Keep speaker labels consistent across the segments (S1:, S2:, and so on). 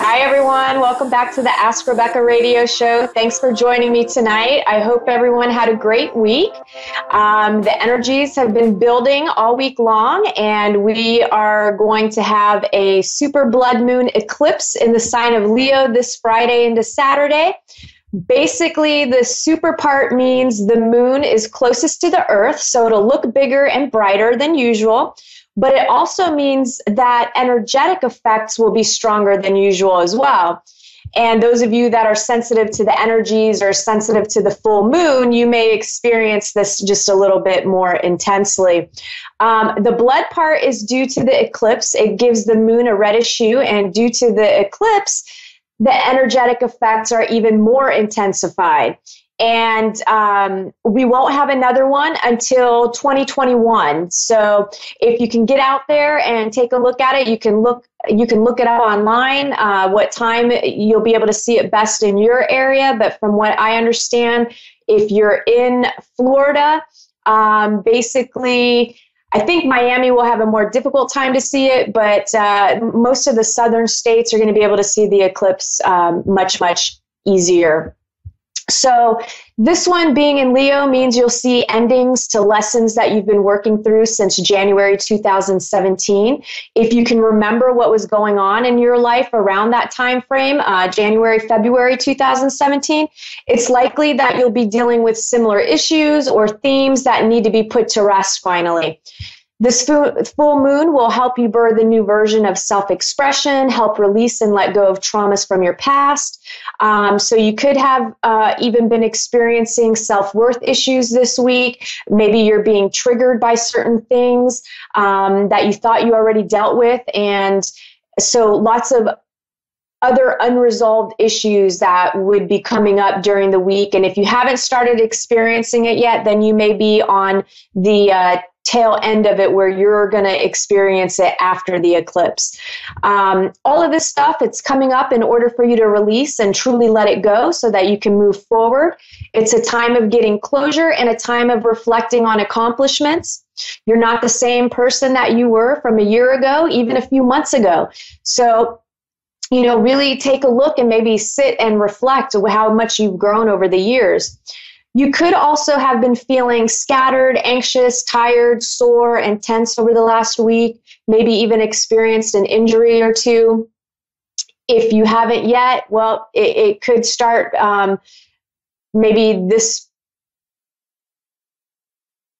S1: Hi, everyone. Welcome back to the Ask Rebecca radio show. Thanks for joining me tonight. I hope everyone had a great week. The energies have been building all week long, and we are going to have a super blood moon eclipse in the sign of Leo this Friday into Saturday. Basically, the super part means the moon is closest to the earth, so it'll look bigger and brighter than usual. But it also means that energetic effects will be stronger than usual as well. And those of you that are sensitive to the energies or sensitive to the full moon, you may experience this just a little bit more intensely. The blood part is due to the eclipse. It gives the moon a reddish hue, and due to the eclipse, the energetic effects are even more intensified. And we won't have another one until 2021. So if you can get out there and take a look at it, you can look it up online, what time you'll be able to see it best in your area. But from what I understand, if you're in Florida, basically, I think Miami will have a more difficult time to see it, but most of the southern states are going to be able to see the eclipse much, much easier. So this one being in Leo means you'll see endings to lessons that you've been working through since January 2017. If you can remember what was going on in your life around that time frame, January, February 2017, it's likely that you'll be dealing with similar issues or themes that need to be put to rest finally. This full moon will help you birth a new version of self-expression, help release and let go of traumas from your past. So you could have even been experiencing self-worth issues this week. Maybe you're being triggered by certain things that you thought you already dealt with. And so lots of other unresolved issues that would be coming up during the week. And if you haven't started experiencing it yet, then you may be on the tail end of it where you're going to experience it after the eclipse. All of this stuff, it's coming up in order for you to release and truly let it go so that you can move forward. It's a time of getting closure and a time of reflecting on accomplishments. You're not the same person that you were from a year ago, even a few months ago. So, really take a look and maybe sit and reflect on how much you've grown over the years. You could also have been feeling scattered, anxious, tired, sore, and tense over the last week, maybe even experienced an injury or two. If you haven't yet, well, it could start maybe this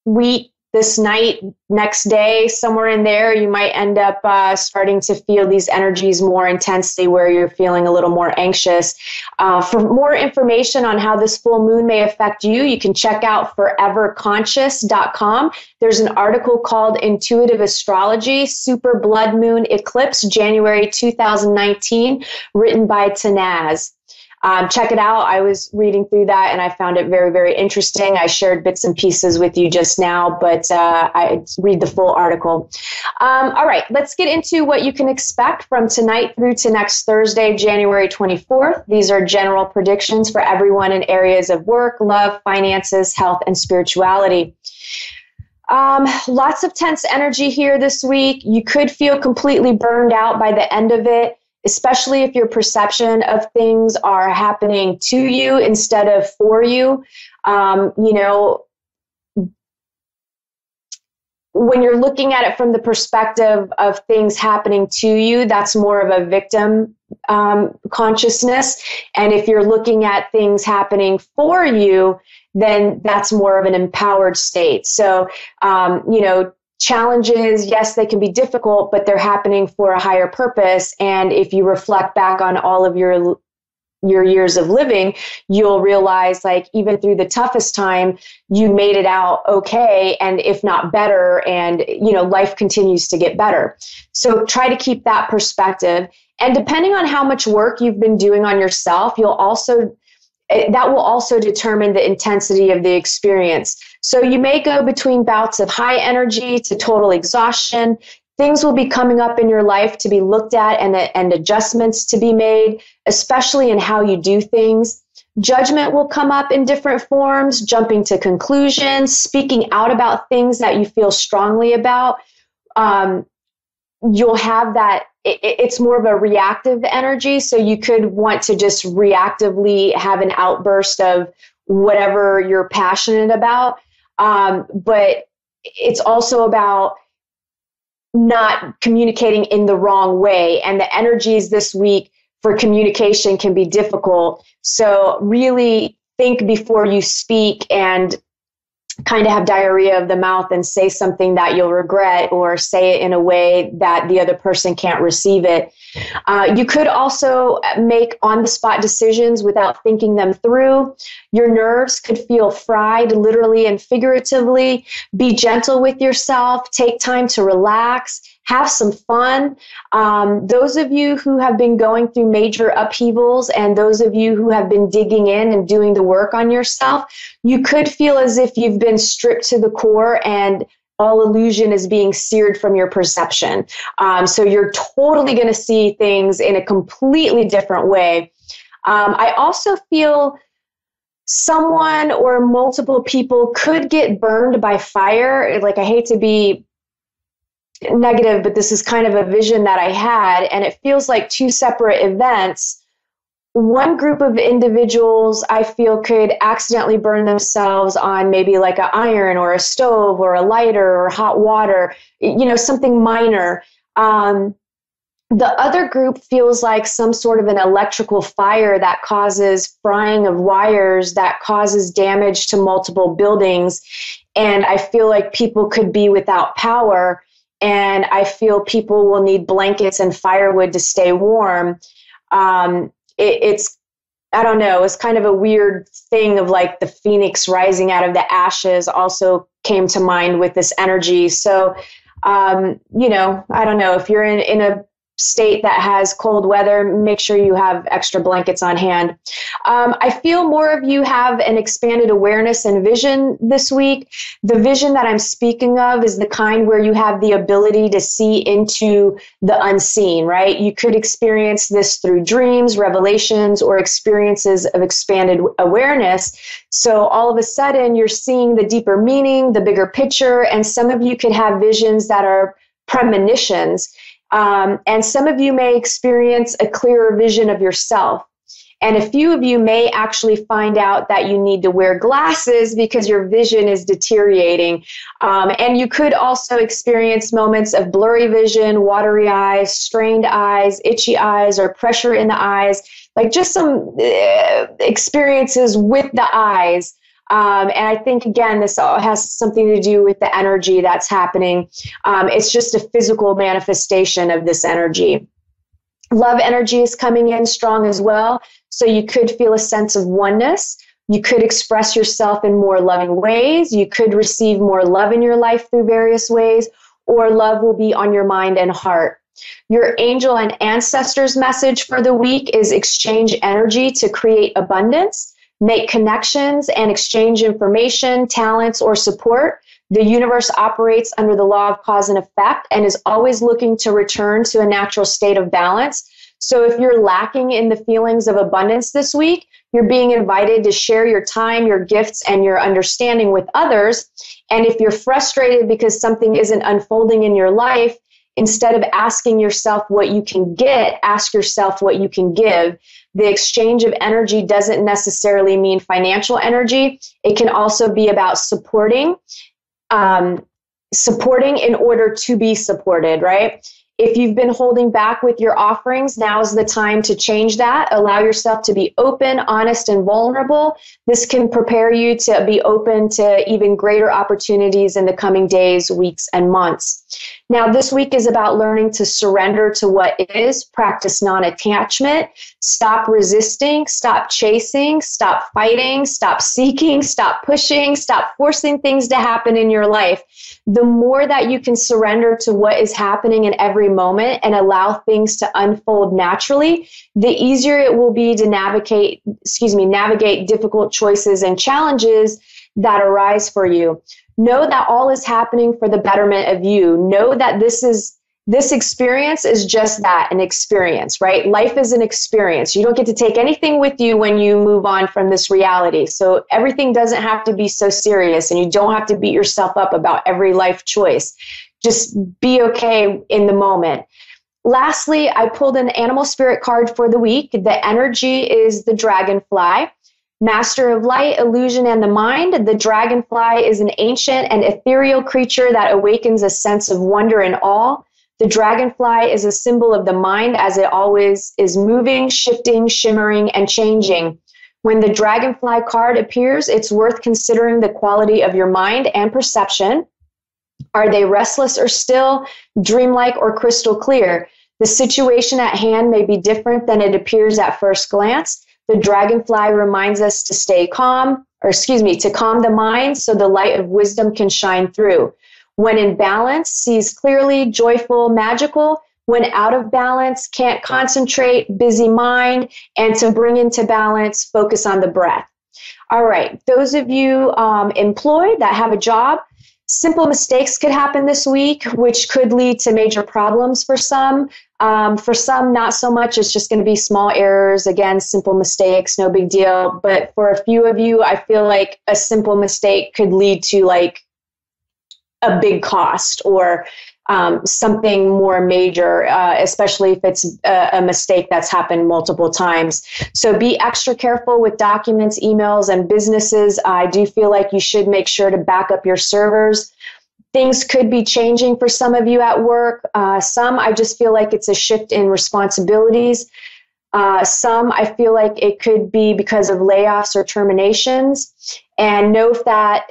S1: week, this night, next day, somewhere in there, you might end up starting to feel these energies more intensely where you're feeling a little more anxious. For more information on how this full moon may affect you, you can check out foreverconscious.com. There's an article called Intuitive Astrology, Super Blood Moon Eclipse, January 2019, written by Tanaz. Check it out. I was reading through that and I found it very, very interesting. I shared bits and pieces with you just now, but I read the full article. All right, let's get into what you can expect from tonight through to next Thursday, January 24th. These are general predictions for everyone in areas of work, love, finances, health, and spirituality. Lots of tense energy here this week. You could feel completely burned out by the end of it, especially if your perception of things are happening to you instead of for you. When you're looking at it from the perspective of things happening to you, that's more of a victim consciousness. And if you're looking at things happening for you, then that's more of an empowered state. So, challenges, yes, they can be difficult, but they're happening for a higher purpose. And if you reflect back on all of your years of living, you'll realize, like, even through the toughest time, you made it out okay, and if not better, and life continues to get better. So try to keep that perspective. And depending on how much work you've been doing on yourself, that will also determine the intensity of the experience. So you may go between bouts of high energy to total exhaustion. Things will be coming up in your life to be looked at and adjustments to be made, especially in how you do things. Judgment will come up in different forms, jumping to conclusions, speaking out about things that you feel strongly about. You'll have that it's more of a reactive energy. So you could want to just reactively have an outburst of whatever you're passionate about. But it's also about not communicating in the wrong way. And the energies this week for communication can be difficult. So really think before you speak, and kind of have diarrhea of the mouth and say something that you'll regret, or say it in a way that the other person can't receive it. You could also make on-the-spot decisions without thinking them through. Your nerves could feel fried, literally and figuratively. Be gentle with yourself. Take time to relax. Have some fun. Those of you who have been going through major upheavals, and those of you who have been digging in and doing the work on yourself, you could feel as if you've been stripped to the core and all illusion is being seared from your perception. So you're totally going to see things in a completely different way. I also feel someone or multiple people could get burned by fire. Like, I hate to be negative, but this is kind of a vision that I had, and it feels like two separate events. One group of individuals I feel could accidentally burn themselves on maybe like an iron or a stove or a lighter or hot water, something minor. The other group feels like some sort of an electrical fire that causes frying of wires, that causes damage to multiple buildings. And I feel like people could be without power. And I feel people will need blankets and firewood to stay warm. It's I don't know, it's kind of a weird thing of like the phoenix rising out of the ashes also came to mind with this energy. So, I don't know, if you're in a state that has cold weather, make sure you have extra blankets on hand. I feel more of you have an expanded awareness and vision this week. The vision that I'm speaking of is the kind where you have the ability to see into the unseen, right? You could experience this through dreams, revelations, or experiences of expanded awareness. So all of a sudden you're seeing the deeper meaning, the bigger picture, and some of you could have visions that are premonitions. And some of you may experience a clearer vision of yourself. And a few of you may actually find out that you need to wear glasses because your vision is deteriorating. And you could also experience moments of blurry vision, watery eyes, strained eyes, itchy eyes, or pressure in the eyes, like just some experiences with the eyes. And I think, again, this all has something to do with the energy that's happening. It's just a physical manifestation of this energy. Love energy is coming in strong as well. So you could feel a sense of oneness. You could express yourself in more loving ways. You could receive more love in your life through various ways, or love will be on your mind and heart. Your angel and ancestors message for the week is exchange energy to create abundance. Make connections and exchange information, talents, or support. The universe operates under the law of cause and effect and is always looking to return to a natural state of balance. So if you're lacking in the feelings of abundance this week, you're being invited to share your time, your gifts, and your understanding with others. And if you're frustrated because something isn't unfolding in your life, instead of asking yourself what you can get, ask yourself what you can give. The exchange of energy doesn't necessarily mean financial energy. It can also be about supporting in order to be supported, right? If you've been holding back with your offerings, now's the time to change that. Allow yourself to be open, honest, and vulnerable. This can prepare you to be open to even greater opportunities in the coming days, weeks, and months. Now, this week is about learning to surrender to what is, practice non-attachment, stop resisting, stop chasing, stop fighting, stop seeking, stop pushing, stop forcing things to happen in your life. The more that you can surrender to what is happening in every moment and allow things to unfold naturally, the easier it will be to navigate difficult choices and challenges that arise for you. Know that all is happening for the betterment of you. Know that this experience is just that, an experience, right? Life is an experience. You don't get to take anything with you when you move on from this reality. So everything doesn't have to be so serious, and you don't have to beat yourself up about every life choice. Just be okay in the moment. Lastly, I pulled an animal spirit card for the week. The energy is the dragonfly. Master of light, illusion, and the mind. The dragonfly is an ancient and ethereal creature that awakens a sense of wonder and awe. The dragonfly is a symbol of the mind as it always is moving, shifting, shimmering, and changing. When the dragonfly card appears, it's worth considering the quality of your mind and perception. Are they restless or still, dreamlike or crystal clear? The situation at hand may be different than it appears at first glance. The dragonfly reminds us to stay calm, to calm the mind so the light of wisdom can shine through. When in balance, sees clearly, joyful, magical. When out of balance, can't concentrate, busy mind. And to bring into balance, focus on the breath. All right, those of you employed that have a job, simple mistakes could happen this week, which could lead to major problems for some. For some, not so much. It's just going to be small errors. Again, simple mistakes, no big deal. But for a few of you, I feel like a simple mistake could lead to like a big cost or something more major, especially if it's a mistake that's happened multiple times. So be extra careful with documents, emails, and businesses. I do feel like you should make sure to back up your servers. Things could be changing for some of you at work. Some, I just feel like it's a shift in responsibilities. Some, I feel like it could be because of layoffs or terminations. And know if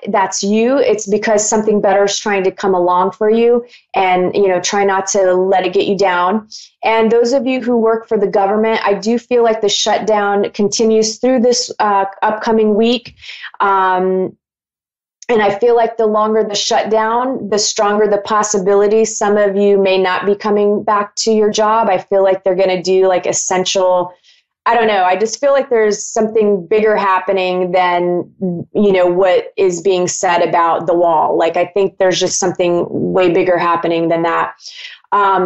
S1: that's you, it's because something better is trying to come along for you. And, try not to let it get you down. And those of you who work for the government, I do feel like the shutdown continues through this upcoming week. And I feel like the longer the shutdown, the stronger the possibility. Some of you may not be coming back to your job. I feel like they're going to do like essential, I don't know. I just feel like there's something bigger happening than, what is being said about the wall. Like, I think there's just something way bigger happening than that.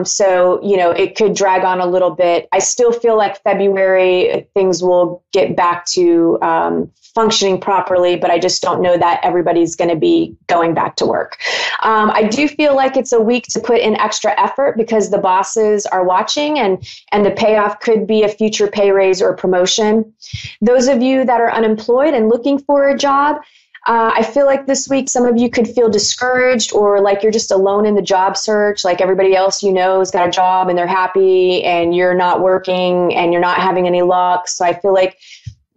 S1: So, it could drag on a little bit. I still feel like February, things will get back to functioning properly, but I just don't know that everybody's going to be going back to work. I do feel like it's a week to put in extra effort because the bosses are watching and the payoff could be a future pay raise or promotion. Those of you that are unemployed and looking for a job, I feel like this week some of you could feel discouraged or like you're just alone in the job search, like everybody else has got a job and they're happy and you're not working and you're not having any luck. So I feel like,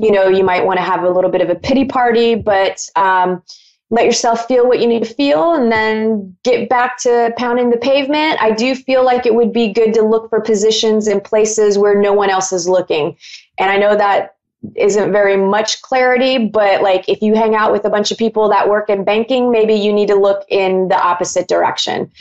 S1: you might want to have a little bit of a pity party, but let yourself feel what you need to feel and then get back to pounding the pavement. I do feel like it would be good to look for positions in places where no one else is looking. And I know that isn't very much clarity, but like if you hang out with a bunch of people that work in banking, maybe you need to look in the opposite direction.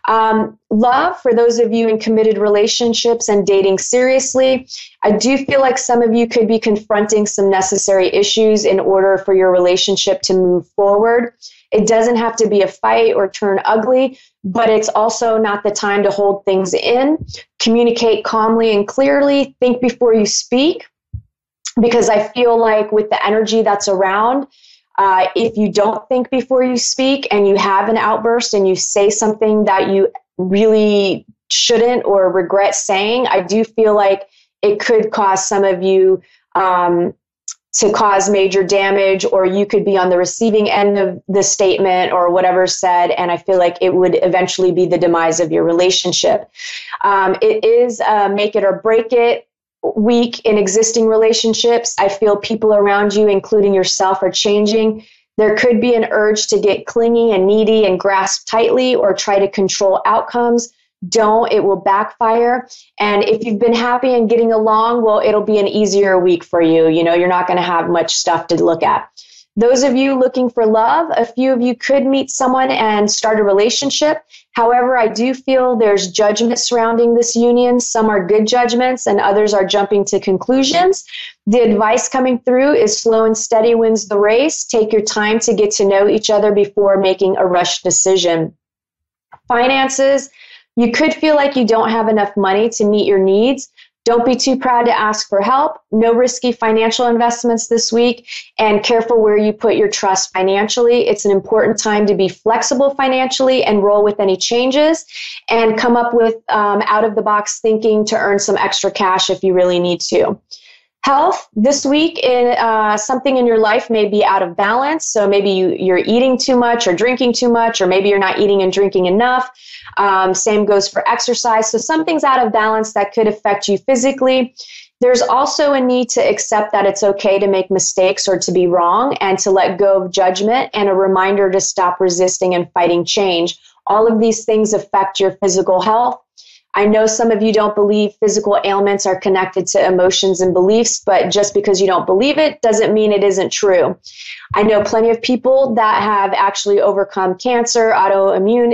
S1: Love, for those of you in committed relationships and dating seriously, I do feel like some of you could be confronting some necessary issues in order for your relationship to move forward. It doesn't have to be a fight or turn ugly, but it's also not the time to hold things in. Communicate calmly and clearly. Think before you speak. Because I feel like with the energy that's around, if you don't think before you speak and you have an outburst and you say something that you really shouldn't or regret saying, I do feel like it could cause some of you to cause major damage, or you could be on the receiving end of the statement or whatever's said. And I feel like it would eventually be the demise of your relationship. It is make it or break it week in existing relationships. I feel people around you, including yourself, are changing. There could be an urge to get clingy and needy and grasp tightly or try to control outcomes. Don't, it will backfire. And if you've been happy and getting along, well, it'll be an easier week for you. You're not going to have much stuff to look at. Those of you looking for love, a few of you could meet someone and start a relationship. However, I do feel there's judgment surrounding this union. Some are good judgments and others are jumping to conclusions. The advice coming through is slow and steady wins the race. Take your time to get to know each other before making a rushed decision. Finances, you could feel like you don't have enough money to meet your needs. Don't be too proud to ask for help. No risky financial investments this week, and careful where you put your trust financially. It's an important time to be flexible financially and roll with any changes and come up with out of the box thinking to earn some extra cash if you really need to. Health, this week, something in your life may be out of balance. So maybe you're eating too much or drinking too much, or maybe you're not eating and drinking enough. Same goes for exercise. So something's out of balance that could affect you physically. There's also a need to accept that it's okay to make mistakes or to be wrong and to let go of judgment, and a reminder to stop resisting and fighting change. All of these things affect your physical health. I know some of you don't believe physical ailments are connected to emotions and beliefs, but just because you don't believe it doesn't mean it isn't true. I know plenty of people that have actually overcome cancer, autoimmune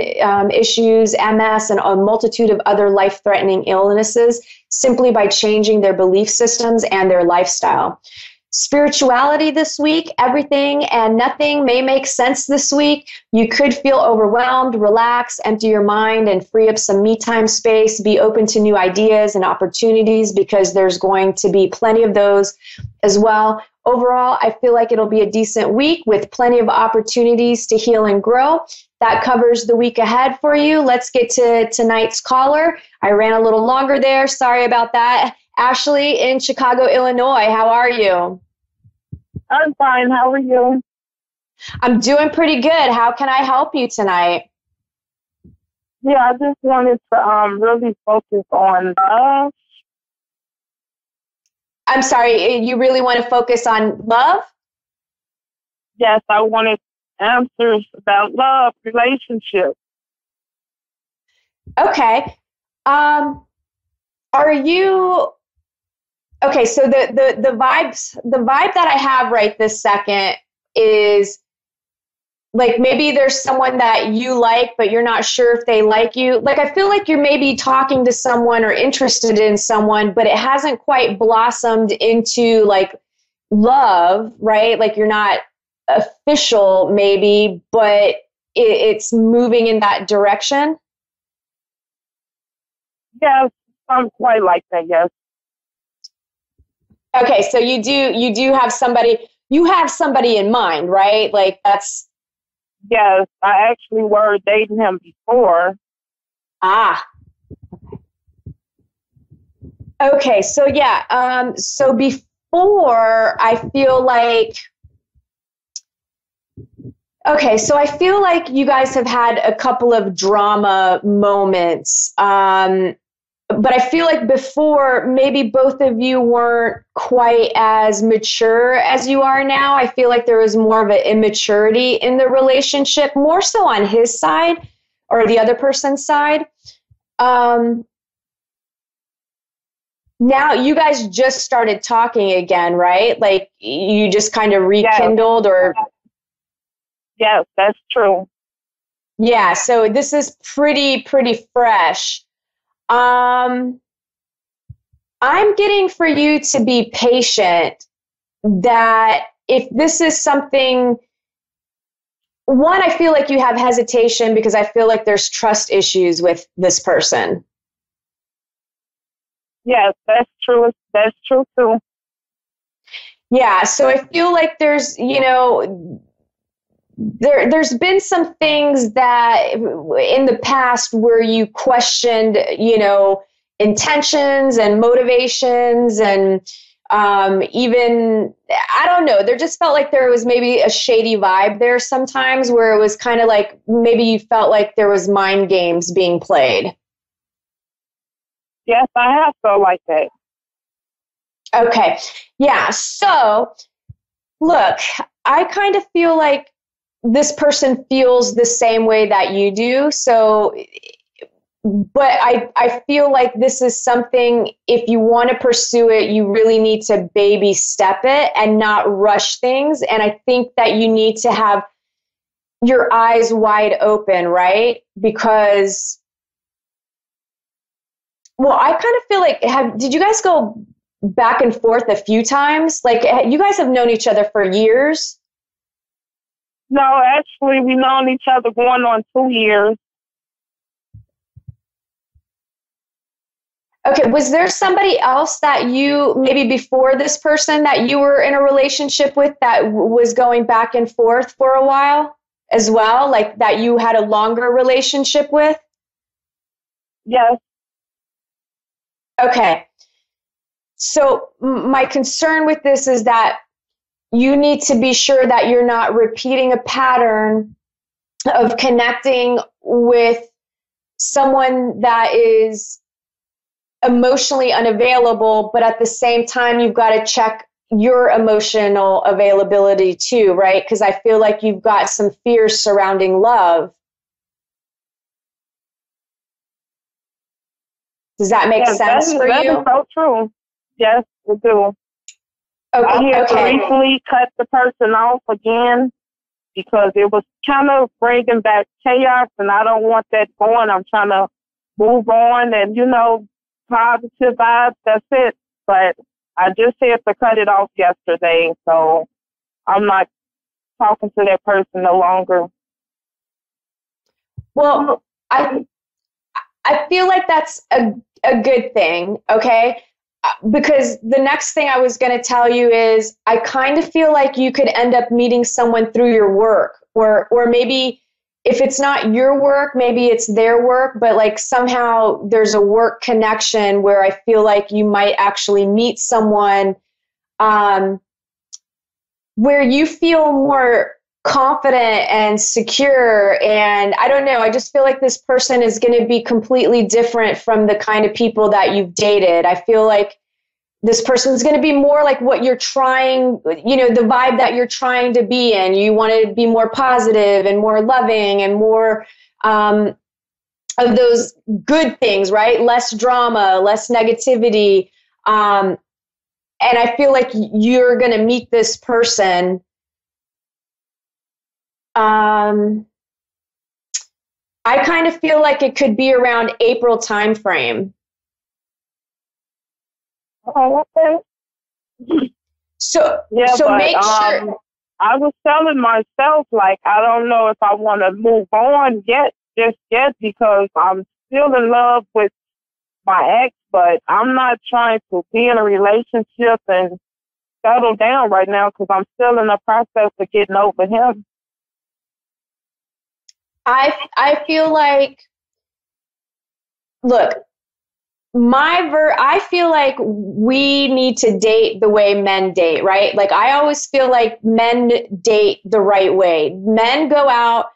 S1: issues, MS, and a multitude of other life-threatening illnesses simply by changing their belief systems and their lifestyle. Spirituality this week, everything and nothing may make sense this week. You could feel overwhelmed. Relax, empty your mind, and free up some me time space. Be open to new ideas and opportunities because there's going to be plenty of those as well. Overall, I feel like it'll be a decent week with plenty of opportunities to heal and grow. That covers the week ahead for you. Let's get to tonight's caller. I ran a little longer there. Sorry about that. Ashley in Chicago, Illinois. How are you?
S2: I'm fine. How are you?
S1: I'm doing pretty good. How can I help you tonight?
S2: Yeah, I just wanted to really focus on love.
S1: I'm sorry, you really want to focus on love?
S2: Yes, I wanted answers about love, relationships.
S1: Okay. Are you okay? So the vibe that I have right this second is like maybe there's someone that you like, but you're not sure if they like you. Like I feel like you're maybe talking to someone or interested in someone, but it hasn't quite blossomed into like love, right? Like you're not official maybe, but it's moving in that direction.
S2: Yes, I'm quite like that, yes.
S1: Okay, so you do have somebody, in mind, right? Like that's
S2: Yes, I actually were dating him before.
S1: ah. Okay, so yeah, so before I feel like okay, so I feel like you guys have had a couple of drama moments. But I feel like before, maybe both of you weren't quite as mature as you are now. I feel like there was more of an immaturity in the relationship, more so on his side or the other person's side. Now you guys just started talking again, right? Like you just kind of rekindled or...
S2: Yes, that's true.
S1: Yeah, so this is pretty fresh. I'm getting for you to be patient, that if this is something, one, I feel like you have hesitation because I feel like there's trust issues with this person.
S2: Yes, that's true. That's true too.
S1: Yeah, so I feel like there's, there's been some things that in the past where you questioned, intentions and motivations and even, I don't know, there just felt like there was maybe a shady vibe there sometimes where it was kind of like maybe you felt like there was mind games being played.
S2: Yes, I have felt like that.
S1: Okay. Yeah. So look, I kind of feel like this person feels the same way that you do. So, but I feel like this is something, if you want to pursue it, you really need to baby step it and not rush things. And I think that you need to have your eyes wide open, right? Because, well, I kind of feel like, did you guys go back and forth a few times? Like you guys have known each other for years?
S2: No, actually, we've known each other going on 2 years.
S1: Okay, was there somebody else that you, maybe before this person, that you were in a relationship with that was going back and forth for a while as well? Like that you had a longer relationship with?
S2: Yes.
S1: Okay. So my concern with this is that you need to be sure that you're not repeating a pattern of connecting with someone that is emotionally unavailable, but at the same time, you've got to check your emotional availability too, right? Because I feel like you've got some fears surrounding love. Does that make sense for
S2: that
S1: you?
S2: is so true. Yes, it do. I had to recently cut the person off again because it was kind of bringing back chaos, and I don't want that going. I'm trying to move on and, positive vibes, that's it. But I just had to cut it off yesterday, so I'm not talking to that person no longer.
S1: Well, I feel like that's a good thing, okay? Because the next thing I was going to tell you is I kind of feel like you could end up meeting someone through your work, or maybe if it's not your work, maybe it's their work, but like somehow there's a work connection where I feel like you might actually meet someone where you feel more confident and secure. And I don't know, I just feel like this person is going to be completely different from the kind of people that you've dated. I feel like this person is going to be more like what you're trying, the vibe that you're trying to be in. You want to be more positive and more loving and more of those good things, right? Less drama, less negativity. And I feel like you're going to meet this person. I kind of feel like it could be around April timeframe.
S2: Oh, okay.
S1: So
S2: make sure. I was telling myself, like, I don't know if I want to move on just yet, because I'm still in love with my ex, but I'm not trying to be in a relationship and settle down right now because I'm still in the process of getting over him.
S1: I feel like, look, I feel like we need to date the way men date, right? Like I always feel like men date the right way. Men go out,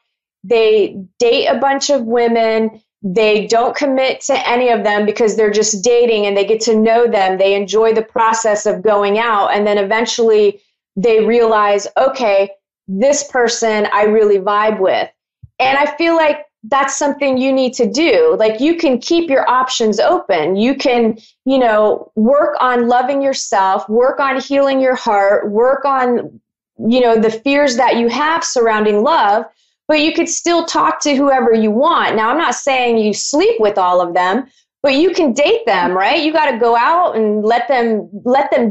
S1: they date a bunch of women, they don't commit to any of them because they're just dating and they get to know them. They enjoy the process of going out, and then eventually they realize, okay, this person I really vibe with. And I feel like that's something you need to do. Like you can keep your options open. You can, work on loving yourself, work on healing your heart, work on, the fears that you have surrounding love, but you could still talk to whoever you want. Now, I'm not saying you sleep with all of them, but you can date them, right? You got to go out and let them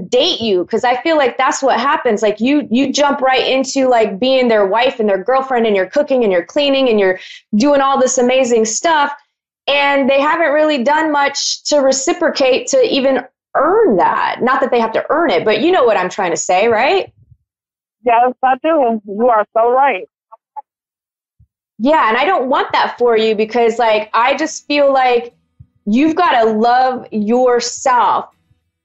S1: date you. Cause I feel like that's what happens. Like you jump right into like being their wife and their girlfriend, and you're cooking and you're cleaning and you're doing all this amazing stuff. And they haven't really done much to reciprocate to even earn that. Not that they have to earn it, but you know what I'm trying to say, right?
S2: Yes, I do. You are so right.
S1: Yeah. And I don't want that for you, because like, I just feel like you've got to love yourself.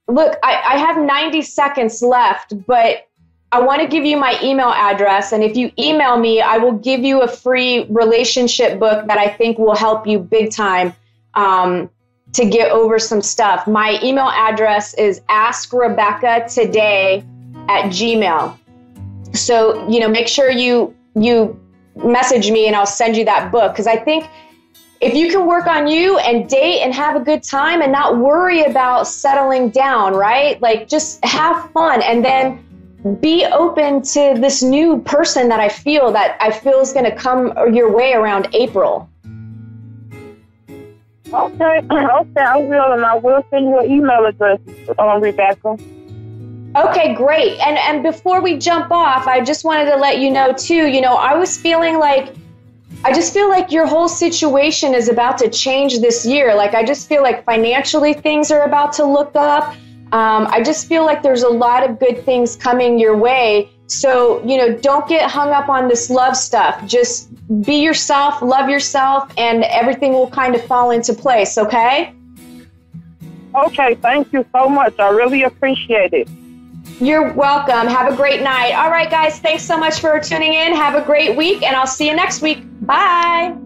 S1: Look, I have 90 seconds left, but I want to give you my email address. And if you email me, I will give you a free relationship book that I think will help you big time to get over some stuff. My email address is AskRebecca@gmail.com. So, make sure you message me and I'll send you that book. Because I think if you can work on you and date and have a good time and not worry about settling down, right? Like just have fun and then be open to this new person that I feel is going to come your way around April.
S2: Okay, I will, and I will send you an email address, Rebecca.
S1: Okay, great. And before we jump off, I just wanted to let you know too, I was feeling like I just feel like your whole situation is about to change this year. Like, I just feel like financially things are about to look up. I just feel like there's a lot of good things coming your way. So, don't get hung up on this love stuff. Just be yourself, love yourself, and everything will kind of fall into place, okay?
S2: Okay, thank you so much. I really appreciate it.
S1: You're welcome. Have a great night. All right, guys, thanks so much for tuning in. Have a great week, and I'll see you next week. Bye.